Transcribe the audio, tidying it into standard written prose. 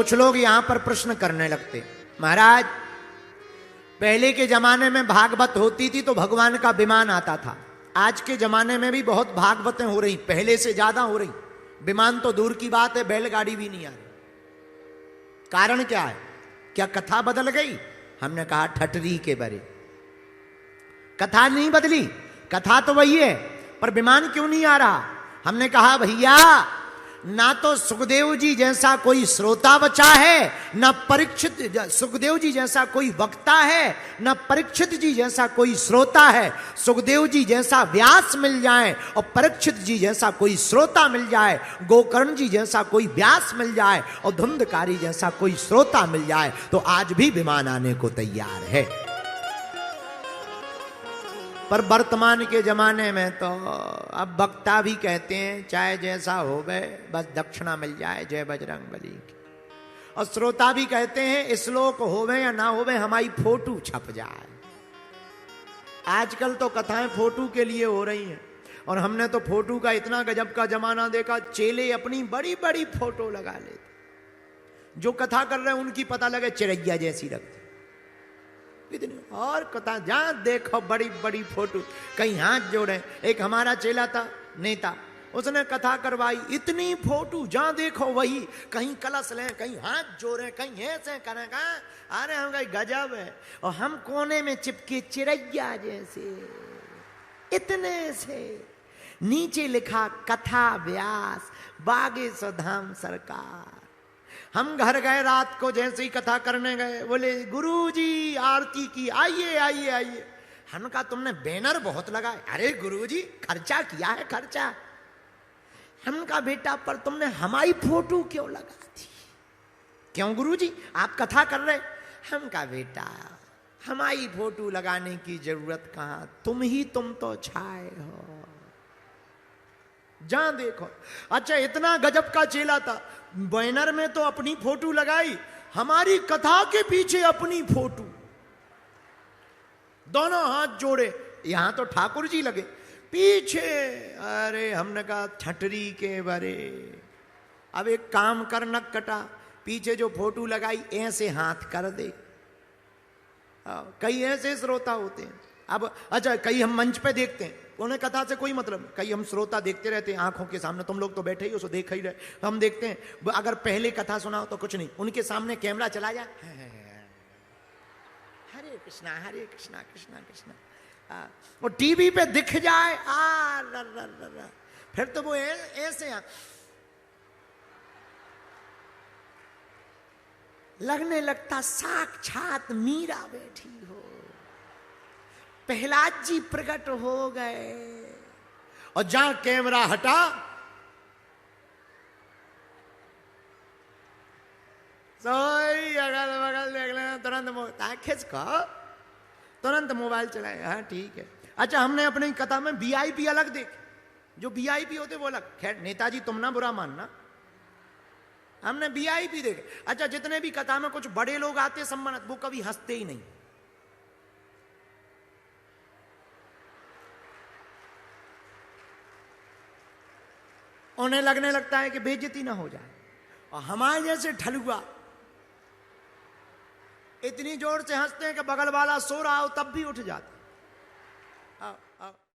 कुछ लोग यहां पर प्रश्न करने लगते, महाराज पहले के जमाने में भागवत होती थी तो भगवान का विमान आता था, आज के जमाने में भी बहुत भागवतें हो रही, पहले से ज्यादा हो रही, विमान तो दूर की बात है, बैलगाड़ी भी नहीं आ रही। कारण क्या है? क्या कथा बदल गई? हमने कहा ठटरी के बारे, कथा नहीं बदली, कथा तो वही है, पर विमान क्यों नहीं आ रहा? हमने कहा भैया ना तो सुखदेव जी जैसा कोई श्रोता बचा है, ना परीक्षित, सुखदेव जी जैसा कोई वक्ता है, ना परीक्षित जी जैसा कोई श्रोता है। सुखदेव जी जैसा व्यास मिल जाए और परीक्षित जी जैसा कोई श्रोता मिल जाए, गोकर्ण जी जैसा कोई व्यास मिल जाए और धुंधकारी जैसा कोई श्रोता मिल जाए तो आज भी विमान आने को तैयार है। पर वर्तमान के जमाने में तो अब वक्ता भी कहते हैं चाहे जैसा हो गए बस दक्षिणा मिल जाए, जय बजरंग बली की। और श्रोता भी कहते हैं श्लोक होवे या ना होवे हमारी फोटो छप जाए। आजकल तो कथाएं फोटो के लिए हो रही हैं, और हमने तो फोटो का इतना गजब का जमाना देखा, चेले अपनी बड़ी बड़ी फोटो लगा लेते, जो कथा कर रहे हैं उनकी पता लगे चिड़ैया जैसी लगती इतनी, और कथा जहां देखो बड़ी बड़ी फोटो, कहीं हाथ जोड़े। एक हमारा चेला था नेता, उसने कथा करवाई, इतनी फोटो जहां देखो वही, कहीं कलश ले, कहीं हाथ जोड़े, कहीं ऐसे करेगा। अरे हम कहीं गजब है, और हम कोने में चिपके चिड़ैया जैसे, इतने से नीचे लिखा कथा व्यास बागेश्वर धाम सरकार। हम घर गए रात को, जैसे ही कथा करने गए बोले गुरुजी आरती की, आइए आइए आइए। हमने कहा तुमने बैनर बहुत लगाए। अरे गुरुजी खर्चा किया है खर्चा। हमने कहा बेटा पर तुमने हमारी फोटो क्यों लगा दी? क्यों गुरुजी आप कथा कर रहे? हम कहा बेटा हमारी फोटो लगाने की जरूरत कहां, तुम तो छाए हो जहां देखो। अच्छा इतना गजब का चेला था, बैनर में तो अपनी फोटो लगाई, हमारी कथा के पीछे अपनी फोटो, दोनों हाथ जोड़े, यहां तो ठाकुर जी लगे पीछे। अरे हमने कहा ठटरी के बारे। अब एक काम कर नक कटा, पीछे जो फोटो लगाई ऐसे हाथ कर दे। कई ऐसे श्रोता होते हैं। अब अच्छा कई हम मंच पे देखते हैं, उन्हें कथा से कोई मतलब, कई हम श्रोता देखते रहते हैं आंखों के सामने, तुम लोग तो बैठे ही हो सो देख ही रहे, हम देखते हैं। अगर पहले कथा सुनाओ तो कुछ नहीं, उनके सामने कैमरा चला जाए, हरे कृष्णा कृष्णा कृष्णा, वो टीवी पे दिख जाए फिर तो वो ऐसे लगने लगता साक्षात मीरा बैठी हो, प्रहलाद जी प्रकट हो गए। और जहां कैमरा हटा सोई अगल बगल देख लेना, तुरंत खिसको तुरंत मोबाइल चलाए। हाँ ठीक है। अच्छा हमने अपनी कथा में वीआईपी अलग देखे, जो वीआईपी होते वो अलग। खैर नेताजी तुम ना बुरा मानना, हमने वीआईपी देखे। अच्छा जितने भी कथा में कुछ बड़े लोग आते सम्मानित, वो कभी हंसते ही नहीं, उन्हें लगने लगता है कि बेइज्जती ना हो जाए। और हमारे जैसे ठलुआ इतनी जोर से हंसते हैं कि बगल वाला सो रहा हो तब भी उठ जाते।